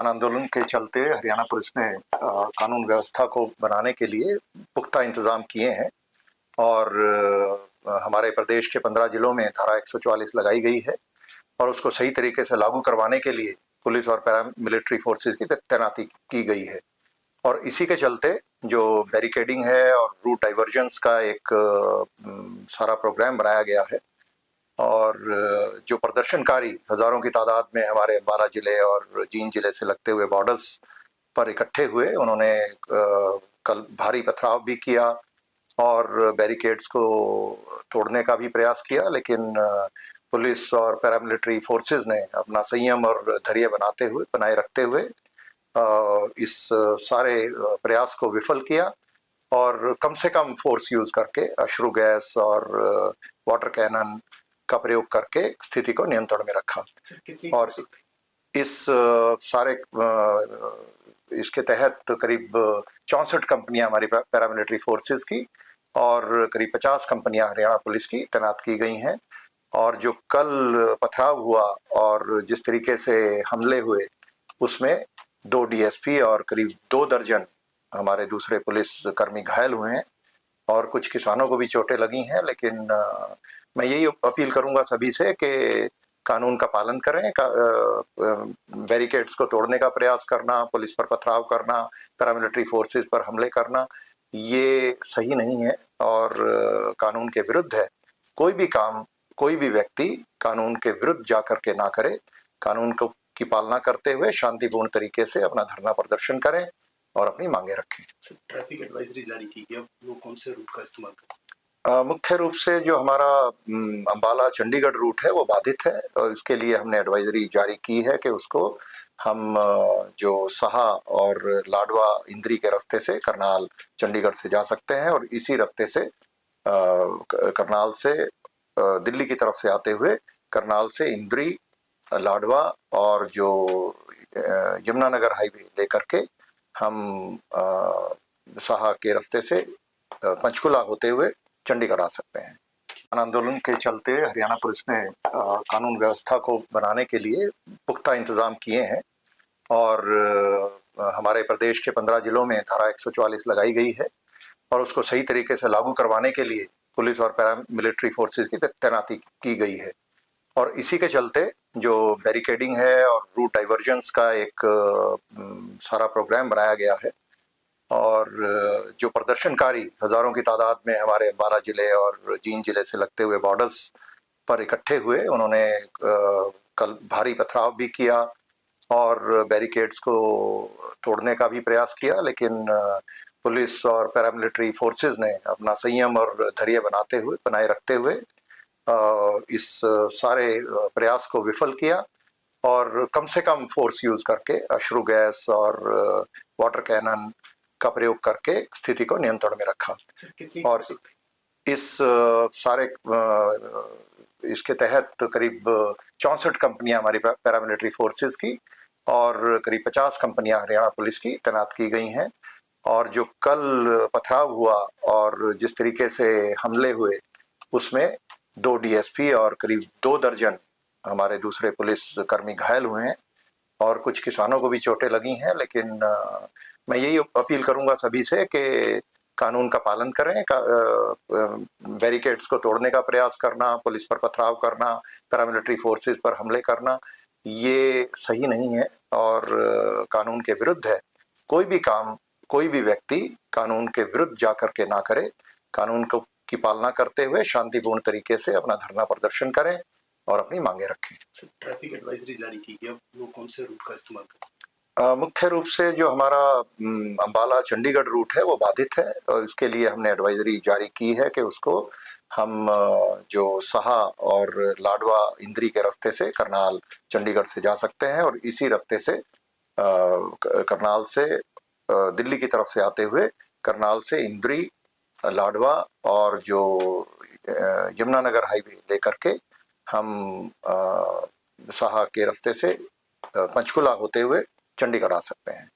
आंदोलन के चलते हरियाणा पुलिस ने कानून व्यवस्था को बनाने के लिए पुख्ता इंतजाम किए हैं और हमारे प्रदेश के 15 जिलों में धारा 144 लगाई गई है और उसको सही तरीके से लागू करवाने के लिए पुलिस और पैरा मिलिट्री फोर्सेस की तैनाती की गई है। और इसी के चलते जो बैरिकेडिंग है और रूट डाइवर्जंस का एक सारा प्रोग्राम बनाया गया है और जो प्रदर्शनकारी हजारों की तादाद में हमारे 12 जिले और जींद जिले से लगते हुए बॉर्डर्स पर इकट्ठे हुए, उन्होंने कल भारी पथराव भी किया और बैरिकेड्स को तोड़ने का भी प्रयास किया, लेकिन पुलिस और पैरामिलिट्री फोर्सेस ने अपना संयम और धैर्य बनाए रखते हुए इस सारे प्रयास को विफल किया और कम से कम फोर्स यूज करके अश्रु गैस और वाटर कैनन का प्रयोग करके स्थिति को नियंत्रण में रखा। और इस सारे इसके तहत करीब 64 कंपनियां हमारी पैरामिलिट्री फोर्सेस की और करीब 50 कंपनियां हरियाणा पुलिस की तैनात की गई हैं। और जो कल पथराव हुआ और जिस तरीके से हमले हुए उसमें 2 डीएसपी और करीब 2 दर्जन हमारे दूसरे पुलिस कर्मी घायल हुए हैं और कुछ किसानों को भी चोटें लगी हैं। लेकिन मैं यही अपील करूंगा सभी से कि कानून का पालन करें। बैरिकेड्स को तोड़ने का प्रयास करना, पुलिस पर पथराव करना, पैरामिलिट्री फोर्सेस पर हमले करना, ये सही नहीं है और कानून के विरुद्ध है। कोई भी काम, कोई भी व्यक्ति कानून के विरुद्ध जाकर के ना करे। कानून को की पालना करते हुए शांतिपूर्ण तरीके से अपना धरना प्रदर्शन करें और अपनी मांगे रखें। ट्रैफिक एडवाइजरी जारी की गई, अब लोग कौन से रूट का इस्तेमाल करें? मुख्य रूप से जो हमारा अंबाला चंडीगढ़ रूट है वो बाधित है और उसके लिए हमने एडवाइजरी जारी की है कि उसको हम जो साहा और लाडवा इंद्री के रास्ते से करनाल चंडीगढ़ से जा सकते हैं और इसी रास्ते से करनाल से दिल्ली की तरफ से आते हुए करनाल से इंद्री, लाडवा और जो यमुनानगर हाईवे लेकर के हम साहा के रास्ते से पंचकुला होते हुए चंडीगढ़ आ सकते हैं। आंदोलन के चलते हरियाणा पुलिस ने कानून व्यवस्था को बनाने के लिए पुख्ता इंतजाम किए हैं और हमारे प्रदेश के 15 जिलों में धारा 144 लगाई गई है और उसको सही तरीके से लागू करवाने के लिए पुलिस और पैरा मिलिट्री फोर्सेस की तैनाती की गई है। और इसी के चलते जो बैरिकेडिंग है और रूट डाइवर्जंस का एक सारा प्रोग्राम बनाया गया है और जो प्रदर्शनकारी हजारों की तादाद में हमारे 12 जिले और जींद जिले से लगते हुए बॉर्डर्स पर इकट्ठे हुए, उन्होंने कल भारी पथराव भी किया और बैरिकेड्स को तोड़ने का भी प्रयास किया, लेकिन पुलिस और पैरामिलिट्री फोर्सेस ने अपना संयम और धैर्य बनाए रखते हुए इस सारे प्रयास को विफल किया और कम से कम फोर्स यूज करके अश्रु गैस और वाटर कैनन का प्रयोग करके स्थिति को नियंत्रण में रखा। और इस सारे इसके तहत करीब 64 कंपनियां हमारी पैरामिलिट्री फोर्सेस की और करीब 50 कंपनियां हरियाणा पुलिस की तैनात की गई हैं। और जो कल पथराव हुआ और जिस तरीके से हमले हुए उसमें 2 डीएसपी और करीब 2 दर्जन हमारे दूसरे पुलिस कर्मी घायल हुए हैं और कुछ किसानों को भी चोटें लगी हैं। लेकिन मैं यही अपील करूंगा सभी से कि कानून का पालन करें। बैरिकेड्स को तोड़ने का प्रयास करना, पुलिस पर पथराव करना, पैरामिलिट्री फोर्सेस पर हमले करना, ये सही नहीं है और कानून के विरुद्ध है। कोई भी काम, कोई भी व्यक्ति कानून के विरुद्ध जाकर के ना करे। कानून को की पालना करते हुए शांतिपूर्ण तरीके से अपना धरना प्रदर्शन करें और अपनी मांगे रखें। ट्रैफिक एडवाइजरी जारी की गई, अब लोग कौन से रूट का इस्तेमाल करें? मुख्य रूप से जो हमारा अंबाला चंडीगढ़ रूट है वो बाधित है और उसके लिए हमने एडवाइजरी जारी की है कि उसको हम जो साहा और लाडवा इंद्री के रास्ते से करनाल चंडीगढ़ से जा सकते हैं और इसी रास्ते से करनाल से दिल्ली की तरफ से आते हुए करनाल से इंद्री, लाडवा और जो यमुनानगर हाईवे लेकर के हम साहा के रास्ते से पंचकुला होते हुए चंडीगढ़ आ सकते हैं।